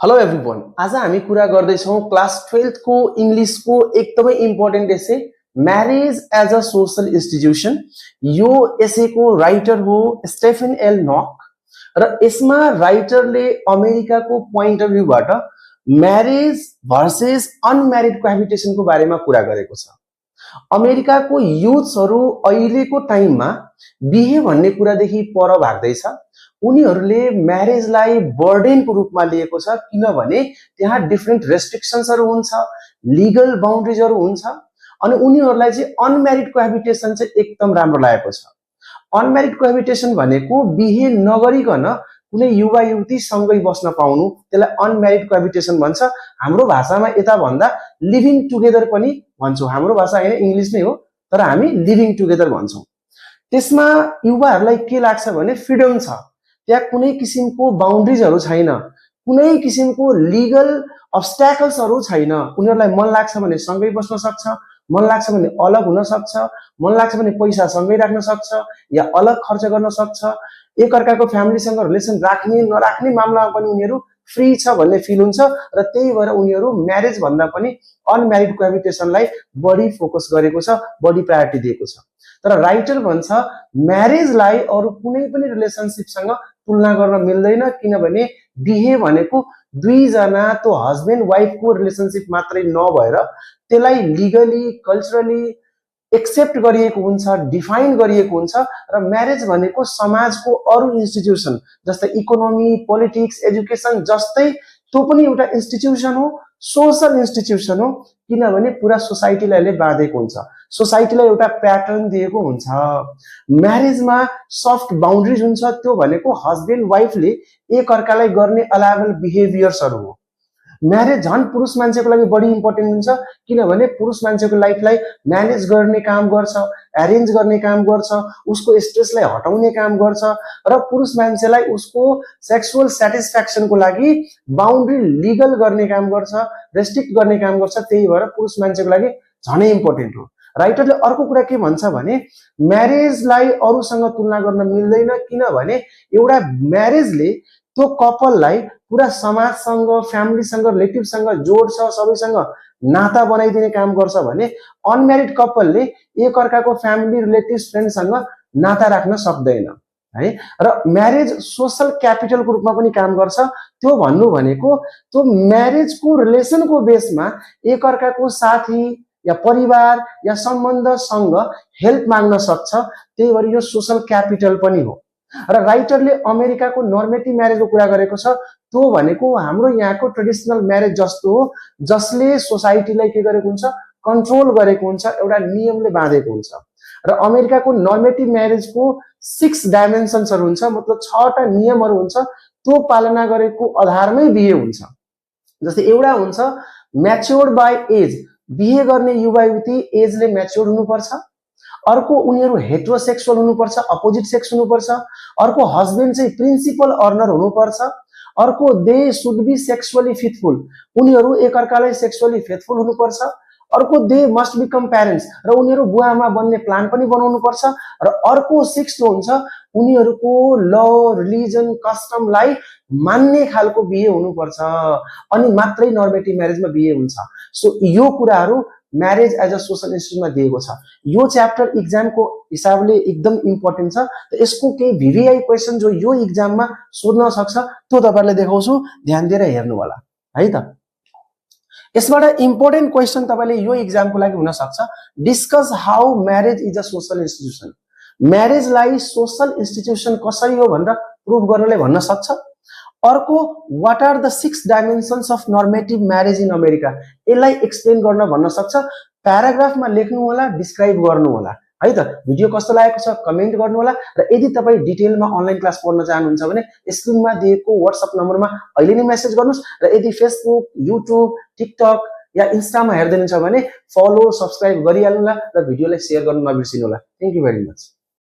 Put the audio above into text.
Hello everyone, आज हामी कुरा गर्दैछौँ क्लास 12th को इङ्ग्लिसको एकदमै important essay marriage as a social institution. यो एसेको राइटर हो स्टेफन एल नक र यसमा राइटरले अमेरिकाको पोइन्ट अफ भ्यूबाट म्यारेज भर्सेस अनम्यारिड कोहाबिटेसनको बारेमा कुरा गरेको छ। अमेरिकाको युथ्सहरू अहिलेको टाइममा बिहे भन्ने कुरादेखि पर भाग्दैछ। उनीहरूले म्यारेजलाई बर्डेनको रूपमा लिएको छ, किनभने त्यहाँ डिफ्रेन्ट रेस्ट्रिक्सन्सहरू हुन्छ, लिगल बाउन्ड्रिजहरू हुन्छ अनि उनीहरूलाई चाहिँ अनम्यारिड कोहाबिटेसन चाहिँ एकदम राम्रो लागेको छ। अनम्यारिड कोहाबिटेसन भनेको बिहे नगरिकन कुनै युवा युवती सँगै बस्न पाउनु, त्यसलाई अनम्यारिड कोहाबिटेसन भन्छ। हाम्रो भाषामा यता भन्दा लिभिङ टुगेदर पनि भन्छौँ। हाम्रो भाषा हैन, इङ्ग्लिस नै हो, तर हामी लिभिङ टुगेदर भन्छौँ। त्यसमा युवाहरूलाई के लाग्छ भने फ्रिडम छ, त्यहाँ कुनै किसिमको बाउन्ड्रिजहरू छैन, कुनै किसिमको लिगल अब्स्ट्याकल्सहरू छैन। उनीहरूलाई मन लाग्छ भने सँगै बस्न सक्छ, मन लाग्छ भने अलग हुन सक्छ, मन लाग्छ भने पैसा सँगै राख्न सक्छ या अलग खर्च गर्न सक्छ। एकअर्काको फ्यामिलीसँग रिलेसन राख्ने नराख्ने मामलामा पनि उनीहरू फ्री छ भन्ने फिल हुन्छ र त्यही भएर उनीहरू म्यारेज भन्दा पनि अनम्यारिड कोहाबिटेसनलाई बढी फोकस गरेको छ, बढी प्रायोरिटी दिएको छ। तर राइटर भन्छ म्यारेजलाई अरू कुनै पनि रिलेसनसिपसँग तुलना गर्न मिल्दैन, किनभने बिहे भनेको दुईजना त्यो हस्बेन्ड वाइफको रिलेसनसिप मात्रै नभएर त्यसलाई लिगली कल्चरली एक्सेप्ट गरिएको हुन्छ, डिफाइन गरिएको हुन्छ र म्यारेज भनेको समाजको अरू इन्स्टिट्युसन जस्तै इकोनोमी, पोलिटिक्स, एजुकेसन जस्तै त्यो पनि एउटा इन्स्टिट्युसन हो, सोशल इन्स्टिट्युसन हो, किनभने पुरा सोसाइटीलाई यसले बाँधेको हुन्छ, सोसाइटीलाई एउटा प्याटर्न दिएको हुन्छ। म्यारेजमा सफ्ट बाउन्ड्रिज हुन्छ, त्यो भनेको हस्बेन्ड वाइफले एकअर्कालाई गर्ने अलावेबल बिहेभियर्सहरू हो। म्यारेज झन् पुरुष मान्छेको लागि बढी इम्पोर्टेन्ट हुन्छ, किनभने पुरुष मान्छेको लाइफलाई म्यानेज गर्ने काम गर्छ, एरेन्ज गर्ने काम गर्छ, उसको स्ट्रेसलाई हटाउने काम गर्छ र पुरुष मान्छेलाई उसको सेक्सुअल सेटिस्फ्याक्सनको लागि बाउन्ड्री लिगल गर्ने काम गर्छ, रेस्ट्रिक्ट गर्ने काम गर्छ। त्यही भएर पुरुष मान्छेको लागि झनै इम्पोर्टेन्ट हो। राइटरले अर्को कुरा के भन्छ भने म्यारेजलाई अरूसँग तुलना गर्न मिल्दैन, किनभने एउटा म्यारेजले त्यो कपललाई पुरा समाजसँग, फ्यामिलीसँग, रिलेटिभसँग जोड्छ, सबैसँग नाता बनाइदिने काम गर्छ भने अनम्यारिड कपलले एकअर्काको फ्यामिली, रिलेटिभ्स, फ्रेन्डसँग नाता राख्न सक्दैन है। र म्यारेज सोशल क्यापिटलको रूपमा पनि काम गर्छ। त्यो भन्नु भनेको त्यो म्यारेजको रिलेसनको बेसमा एकअर्काको साथी या परिवार या सम्बन्धसँग हेल्प माग्न सक्छ, त्यही भएर यो सोशल क्यापिटल पनि हो। र राइटरले अमेरिकाको नर्मेटिभ म्यारेजको कुरा गरेको छ, त्यो भनेको हाम्रो यहाँको ट्रेडिसनल म्यारेज जस्तो हो, जसले सोसाइटीलाई के गरेको हुन्छ, कन्ट्रोल गरेको हुन्छ, एउटा नियमले बाँधेको हुन्छ। र अमेरिकाको नर्मेटिभ म्यारेजको 6 डाइमेन्सन्सहरू हुन्छ, मतलब 6वटा नियमहरू हुन्छ, त्यो पालना गरेको आधारमै बिहे हुन्छ। जस्तै एउटा हुन्छ म्याच्योर्ड बाई एज, बिहे गर्ने युवा युवती एजले म्याच्योर्ड हुनुपर्छ। अर्को उनीहरू हेट्रोसेक्सुअल हुनुपर्छ, अपोजिट सेक्स हुनुपर्छ। अर्को हस्बेन्ड चाहिँ प्रिन्सिपल अर्नर हुनुपर्छ। अर्को they should be sexually faithful, उनीहरू एकअर्कालाई सेक्सुअली फेथफुल हुनुपर्छ। अर्को दे मस्ट बिकम प्यारेन्ट्स, र उनीहरू बुवा आमा बन्ने प्लान पनि बनाउनु पर्छ। र अर्को 6 हुन्छ उनीहरूको ल, रिलिजन, कस्टमलाई मान्ने खालको बिहे हुनुपर्छ, अनि मात्रै नर्मेटिभ म्यारेजमा बिहे हुन्छ। सो यो कुराहरू म्यारेज एज अ सोशल इन्स्टिट्युसनमा दिएको छ। यो च्याप्टर इक्जामको हिसाबले एकदम इम्पोर्टेन्ट छ। त यसको केही भिभिआई क्वेसन जो यो इक्जाममा सोध्न सक्छ त्यो तपाईहरुले देखाउँछु, ध्यान दिएर हेर्नु होला है त। यसबाट इम्पोर्टेन्ट क्वेसन तपाईले यो इक्जामको लागि हुन सक्छ, discuss how marriage is a social institution. म्यारेजलाई सोशल इन्स्टिट्युसन कसरी हो भनेर प्रुभ गर्नले भन्न सक्छ। अर्को what are the 6 dimensions of normative marriage in America, यसलाई एक्सप्लेन गर्न भन्न सक्छ। प्याराग्राफमा लेख्नु होला, डिस्क्राइब गर्नु होला है त। भिडियो कस्तो लागेको छ कमेन्ट गर्नु होला। र यदि तपाई डिटेलमा अनलाइन क्लास पढ्न चाहनुहुन्छ भने स्क्रिनमा दिएको व्हाट्सएप नम्बरमा अहिले नै मेसेज गर्नुस्। र यदि फेसबुक, युट्युब, टिकटक या इन्स्टामा हेर्दै हुनुहुन्छ भने फलो, सब्स्क्राइब गरिहाल्नु होला र भिडियोलाई शेयर गर्न नबिर्सिनु होला। Thank you very much.